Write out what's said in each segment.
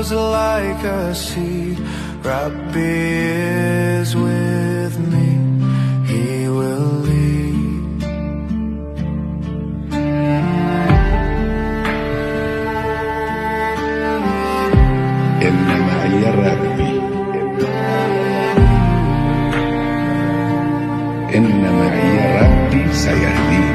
grows like a seed. Rabbi is with me, He will lead. إن معي ربي، إن معي ربي سيهديني.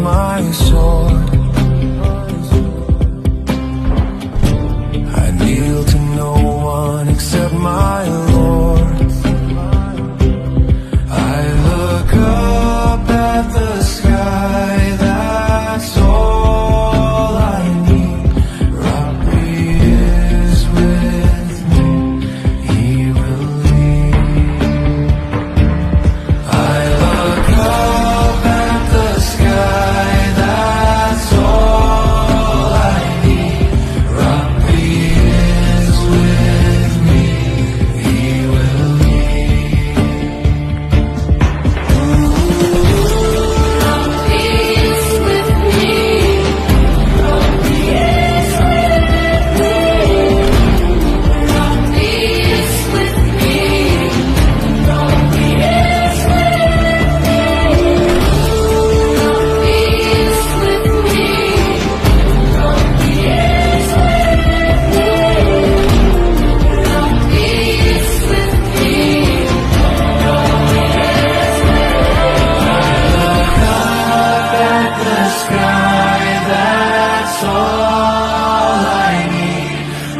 My sword, I kneel to no one except my Lord. I look up at the sky, that's all I need. Rabbi is with me, He will lead. I look up at the sky,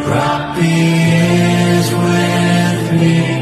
Rabbi is with me.